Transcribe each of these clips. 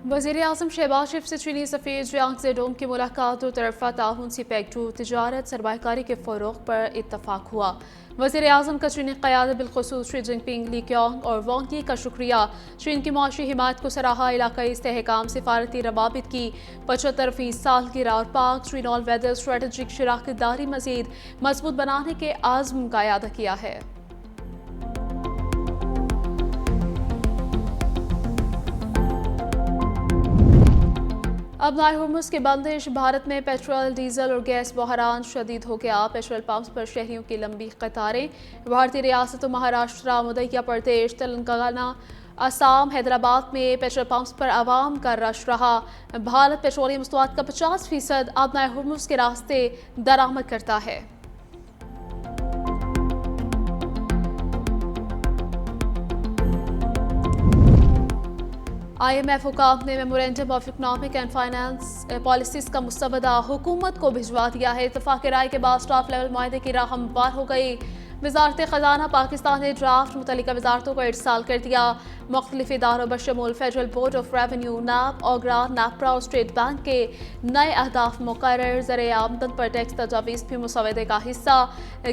वज़ीर-ए-आज़म शहबाज शरीफ से चीनी सफ़ीर जियांग ज़ेडोंग की मुलाकात दो तरफ़ा ताउन से पैक्टू तिजारत सरमायाकारी के फ़रोग़ पर इत्तफ़ाक़ हुआ। वज़ीर-ए-आज़म का चीनी क़यादत बिलख़ुसूस शी जिनपिंग, ली क्योंग और वांग यी का शुक्रिया। चीन की मुआशी हिमायत को सराहा। इलाक़ाई इस्तेहकाम, सिफ़ारती रवाबित की 75वीं सालगिरह और पाक चीन ऑल वेदर स्ट्रेटजिक शराकत दारी मज़ीद मजबूत बनाने के आज़्म का इआदा किया है। अब नाए हुर्मुज़ की बंदिश, भारत में पेट्रोल, डीजल और गैस बहरान शदीद हो गया। पेट्रोल पंप्स पर शहरियों की लंबी कतारें। भारतीय रियासतों महाराष्ट्र, मध्य प्रदेश, तेलंगाना, असम, हैदराबाद में पेट्रोल पंप्स पर आवाम का रश रहा। भारत पेट्रोलियम मसनूआत का 50% अब नाए हुर्मुज़ के रास्ते दरामद करता है। IMF हुकाम ने memorandum of economic and finance policies का मुस्तवदा हुकूमत को भिजवा दिया है। इत्तफाक राय के बाद स्टाफ लेवल मुआहदे की राह हमवार हो गई। वजारत ख़जाना पाकिस्तान ने ड्राफ्ट मुतल्लिका वजारतों को इरसाल कर दिया। मुख्तलिफ इदारों बशमूल फेडरल बोर्ड ऑफ रेवेन्यू, नाब, ओगरा, नापरा और स्टेट बैंक के नए अहदाफ मुकर्रर। ज़र आमदन पर टैक्स तजावीज़ भी मुसवदे का हिस्सा।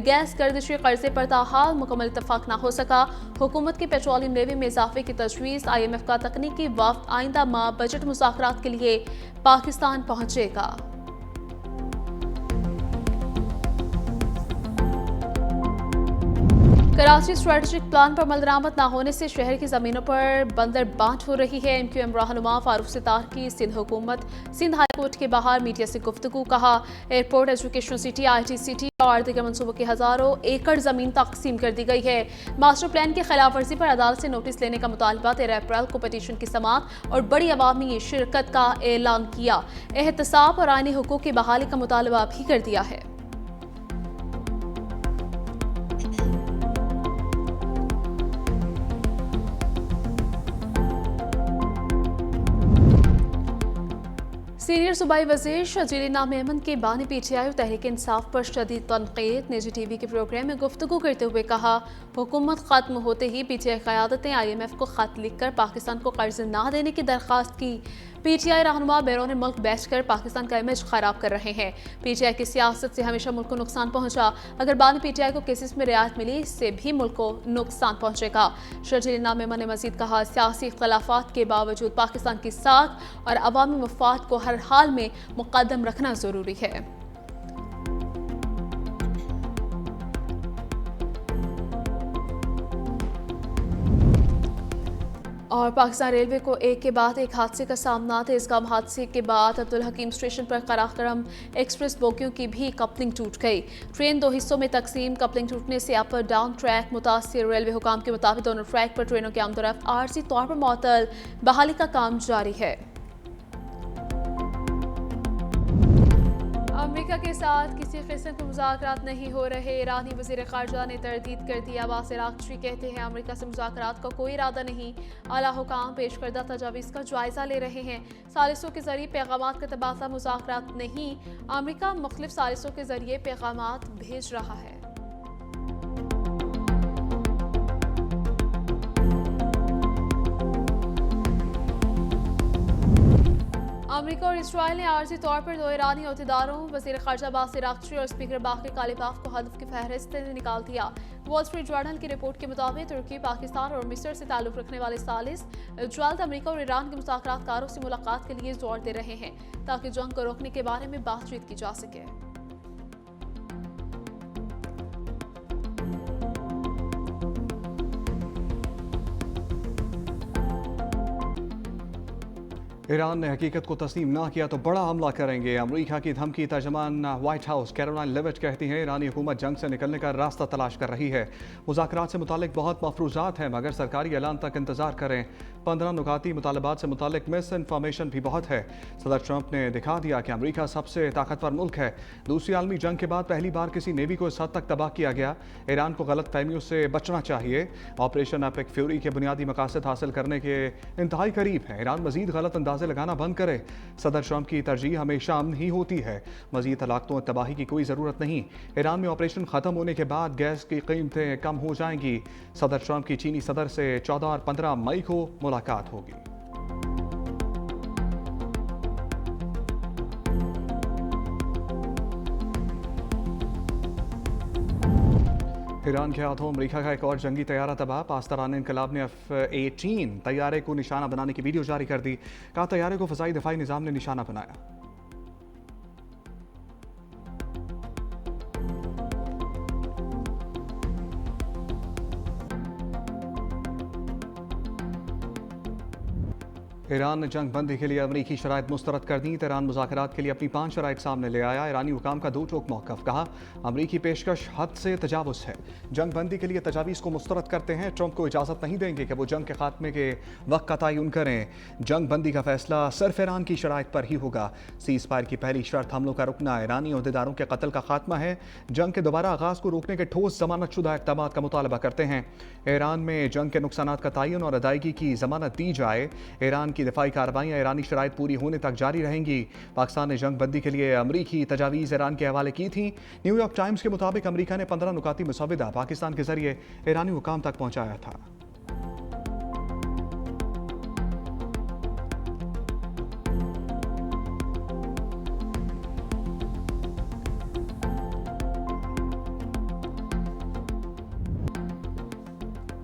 गैस गर्दिशी कर्जे पर ताहाल मुकम्मल इत्तफाक न हो सका। हुकूमत की पेट्रोलियम लेवी में इजाफे की तजवीज़। IMF का तकनीकी वफ्द आइंदा माह बजट मुज़ाकरात के लिए पाकिस्तान पहुंचेगा। कराची स्ट्रेटजिक प्लान पर अमल दरामद न होने से शहर की ज़मीनों पर बंदर बांट हो रही है। MQM रहनुमा फारूक सितार की सिंध हुकूमत सिंध हाई कोर्ट के बाहर मीडिया से गुफ्तगू। कहा, airport, education city, IT city और दीगर मनसूबों की हज़ारों एकड़ ज़मीन तकसीम कर दी गई है। मास्टर प्लान की खिलाफ वर्जी पर अदालत से नोटिस लेने का मुतालबा। 13 अप्रैल को पटिशन की समाअत और बड़ी अवामी शिरकत का ऐलान किया। एहतसाब और आईनी हुकूक की बहाली का मुतालबा भी कर दिया है। सीनियर सूबाई वज़ीर शजीलिना मेमन के बानी PTI और तहरीक इंसाफ पर शदीद तनकीद। निजी TV के प्रोग्राम में गुफ्तगू करते हुए कहा, हुकूमत ख़त्म होते ही PTI क़यादत ने IMF को ख़त लिखकर पाकिस्तान को कर्ज ना देने की दरख्वास्त की। PTI रहनुमा बैरून मुल्क बैठकर पाकिस्तान का इमेज ख़राब कर रहे हैं। PTI की सियासत से हमेशा मुल्क को नुकसान पहुंचा। अगर बानी PTI को केसेस में रियायत मिली, इससे भी मुल्क को नुकसान पहुंचेगा। शजीलिना मेमन ने मजीद कहा, सियासी इख्तलाफात के बावजूद पाकिस्तान की साख और अवामी मफाद को हर हाल में मुकद्दम रखना जरूरी है। और पाकिस्तान रेलवे को एक के बाद एक हादसे का सामना। तेज़गाम हादसे के बाद अब्दुल हकीम स्टेशन पर कराक्रम एक्सप्रेस बोगियों की भी कपलिंग टूट गई। ट्रेन दो हिस्सों में तकसीम। कपलिंग टूटने से अपर डाउन ट्रैक मुतासिर। रेलवे हुकाम के मुताबिक दोनों ट्रैक पर ट्रेनों के आमदोरफ्त आर्जी तौर पर मुअत्तल। बहाली का काम जारी है। अमेरिका के साथ किसी किस्म के मुज़ाकरात नहीं हो रहे। ईरानी वज़ीर ख़ारजा ने तरदीद कर दी। अब्बास अराग़ची कहते हैं, अमेरिका से मुज़ाकरात का कोई इरादा नहीं। आला हुकाम पेश करदा तजावीज़ का जायज़ा ले रहे हैं। सालिसों के जरिए पैगामात का तबादला, मुज़ाकरात नहीं। अमेरिका मुख्तलिफ सालिसों के जरिए पैगामात भेज रहा है। अमेरिका और इसराइल ने आर्जी तौर पर दो ईरानी अहदेदारों वज़ीर ख़ारजा अब्बास अराग़ची और स्पीकर बाक़र कालिबाफ को हल्फ की फहरिस्त से निकाल दिया। वॉल स्ट्रीट जर्नल की रिपोर्ट के मुताबिक तुर्की, पाकिस्तान और मिस्र से ताल्लुक़ रखने वाले सालिस जल्द अमेरिका और ईरान के मुज़ाकरातकारों से मुलाकात के लिए जोर दे रहे हैं ताकि जंग को रोकने के बारे में बातचीत की जा सके। ईरान ने हकीकत को तस्लीम ना किया तो बड़ा हमला करेंगे। अमेरिका की धमकी। तर्जमान व्हाइट हाउस कैरोलाइन लेविट कहती हैं, ईरानी हुकूमत जंग से निकलने का रास्ता तलाश कर रही है। मुज़ाकरात से मुतालिक बहुत मफरूजात हैं, मगर सरकारी ऐलान तक इंतजार करें। 15 नुकाती मुतालबात से मुतालिक मिस इन्फॉर्मेशन भी बहुत है। सदर ट्रंप ने दिखा दिया कि अमेरिका सबसे ताकतवर मुल्क है। दूसरी आलमी जंग के बाद पहली बार किसी नेवी को इस हद तक तबाह किया गया। ईरान को गलत फहमियों से बचना चाहिए। ऑपरेशन एपिक फ्यूरी के बुनियादी मकासद हासिल करने के इंतहाई करीब है। ईरान मजीद गलत अंदाजे लगाना बंद करे। सदर ट्रंप की तरजीह हमेशा अमन ही होती है। मजीद हलाकतों और तबाही की कोई ज़रूरत नहीं। ईरान में ऑपरेशन ख़त्म होने के बाद गैस की कीमतें कम हो जाएंगी। सदर ट्रंप की चीनी सदर से 14 और 15 मई को मुलाकात होगी। ईरान के हाथों अमरीका का एक और जंगी तैयारा तबाह। पाकिस्तान इनकलाब ने F-18 तैयारे को निशाना बनाने की वीडियो जारी कर दी। कहा तैयारे को फ़ज़ाई दिफाई निज़ाम ने निशाना बनाया। ईरान ने जंग बंदी के लिए अमरीकी शराइत मुस्तरद कर दी। तेहरान मुज़ाकरात के लिए अपनी 5 शराइत सामने ले आया। ईरानी हुकाम का दो टोक मौक़िफ़। कहा अमरीकी पेशकश हद से तजावुज़ है। जंग बंदी के लिए तजावीज़ को मुस्तरद करते हैं। ट्रंप को इजाज़त नहीं देंगे कि वो जंग के खात्मे के वक्त का तयन करें। जंग बंदी का फैसला सिर्फ ईरान की शराइत पर ही होगा। सीज़ फायर की पहली शर्त हमलों का रुकना, ईरानी अहदेदारों के कत्ल का खात्मा है। जंग के दोबारा आगाज़ को रोकने के ठोस ज़मानतशुदा इक़दाम का मुतालबा करते हैं। ईरान में जंग के नुकसानात का तयन और अदायगी की ज़मानत दी जाए। ईरान की दिफाई कार्रवाइयाँ ईरानी शराइत पूरी होने तक जारी रहेंगी। पाकिस्तान ने जंग बंदी के लिए अमरीकी तजावीज़ ईरान के हवाले की थी। न्यूयॉर्क टाइम्स के मुताबिक अमरीका ने 15 नुकाती मुसव्विदा पाकिस्तान के जरिए ईरानी हुकाम तक पहुँचाया था।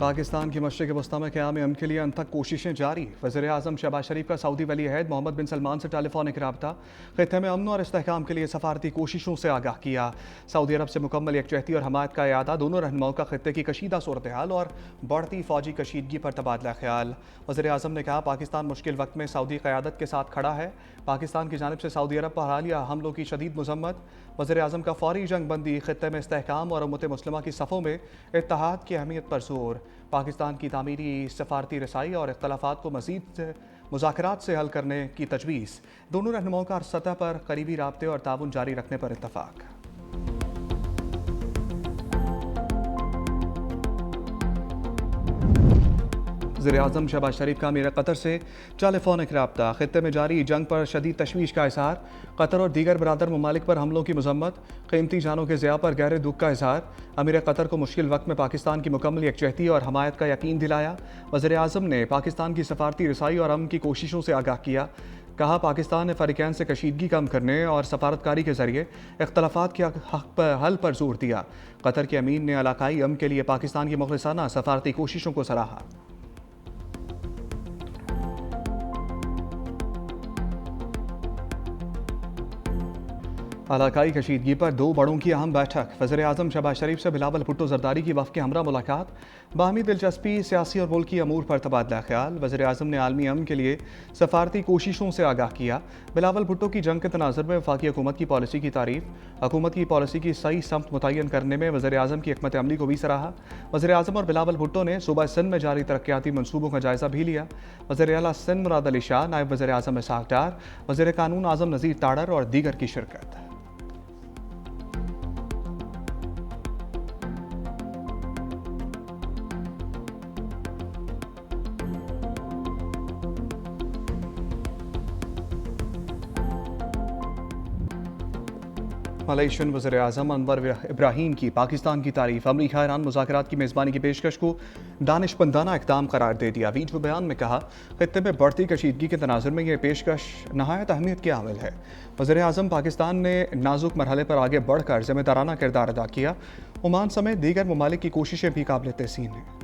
पाकिस्तान की मशरिक़ वस्ता में क़याम अमन के लिए अनथक कोशिशें जारी। वज़ीर-ए-आज़म शहबाज शरीफ का सऊदी वली अहद मोहम्मद बिन सलमान से टेलीफोनिक रब्ता। ख़ित्ते में अमन और इस्तेहकाम के लिए सफारती कोशिशों से आगाह किया। सऊदी अरब से मुकम्मल यकजहती और हमायत का इरादा। दोनों रहनुमाओं का ख़ित्ते की कशीदा सूरत हाल और बढ़ती फ़ौजी कशीदगी पर तबादला ख्याल। वज़ीर-ए-आज़म ने कहा पाकिस्तान मुश्किल वक्त में सऊदी क़यादत के साथ खड़ा है। पाकिस्तान की जानिब से सऊदी अरब पर हालिया हमलों की शदीद मज़म्मत। वज़ीर-ए-आज़म का फौरी जंग बंदी, ख़ित्ते में इस्तेहकाम और उम्मत मुस्लिमा की सफ़ों में इत्तेहाद की अहमियत पर जोर। पाकिस्तान की तामीरी सफारती रसाई और इख्तलाफात को मज़ीद मुज़ाकरात से हल करने की तजवीज़। दोनों रहनुमाओं का हर सतह पर करीबी राब्ते और ताउन जारी रखने पर इत्तफ़ाक़। वज़ीर-ए-आज़म शहबाज शरीफ का अमीर कतर से टेलीफोनिक रब्ता। ख़ित्ते में जारी जंग पर शदीद तशवीश का इज़हार। कतर और दीगर बरादर ममालिक पर हमलों की मज़म्मत। क़ीमती जानों के ज़िया पर गहरे दुख का इज़हार। अमीर कतर को मुश्किल वक्त में पाकिस्तान की मुकम्मल यकजहती और हमायत का यकीन दिलाया। वज़ीर-ए-आज़म ने पाकिस्तान की सफारती रसाई और अमन की कोशिशों से आगाह किया। कहा पाकिस्तान ने फ़रीक़ैन से कशीदगी कम करने और सफारतकारी के ज़रिए इख्तलाफात के हल पर जोर दिया। कतर के अमीन ने इलाकाई अमन के लिए पाकिस्तान की मुखलिसाना सफारती कोशिशों को सराहा। इलाकाई कशीदगी पर दो बड़ों की अहम बैठक। वज़ीर-ए-आज़म शहबाज शरीफ से बिलावल भुट्टो ज़रदारी की वफ़ के हमरा मुलाकात। बाहमी दिलचस्पी, सियासी और मुल्की अमूर पर तबादला ख्याल। वज़ीर-ए-आज़म ने आलमी अमन के लिए सफारती कोशिशों से आगाह किया। बिलावल भुट्टो की जंग के तनाज़ुर में वफ़ाक़ी हुकूमत की पॉलिसी की तारीफ़। हुकूमत की पॉलिसी की सही समत मुतय्यन करने में वज़ीर-ए-आज़म की हिकमत अमली को भी सराहा। वज़ीर-ए-आज़म और बिलावल भुट्टो ने सूबा सिंध में जारी तरक्याती मनसूबों का जायज़ा भी लिया। वज़ीर आला सिंध मुराद अली शाह, नायब वज़ीर-ए-आज़म इसहाक़ डार, वज़ीर कानून आज़म नज़ीर ताड़र और दीगर की शिरकत। मलेशियन वज़ीर-ए-आज़म अनवर इब्राहीम की पाकिस्तान की तारीफ। अमरीका ईरान मुज़ाकरात की मेज़बानी की पेशकश को दानिशमंदाना इक़दाम करार दे दिया। वीडियो बयान में कहा ख़ित्ते में बढ़ती कशीदगी के तनाज़ुर में यह पेशकश नहायत अहमियत की हामिल है। वज़ीर-ए-आज़म पाकिस्तान ने नाजुक मरहले पर आगे बढ़कर ज़िम्मेदाराना किरदार अदा किया। ओमान समेत दीगर ममालिक की कोशिशें भी काबिल तहसीन हैं।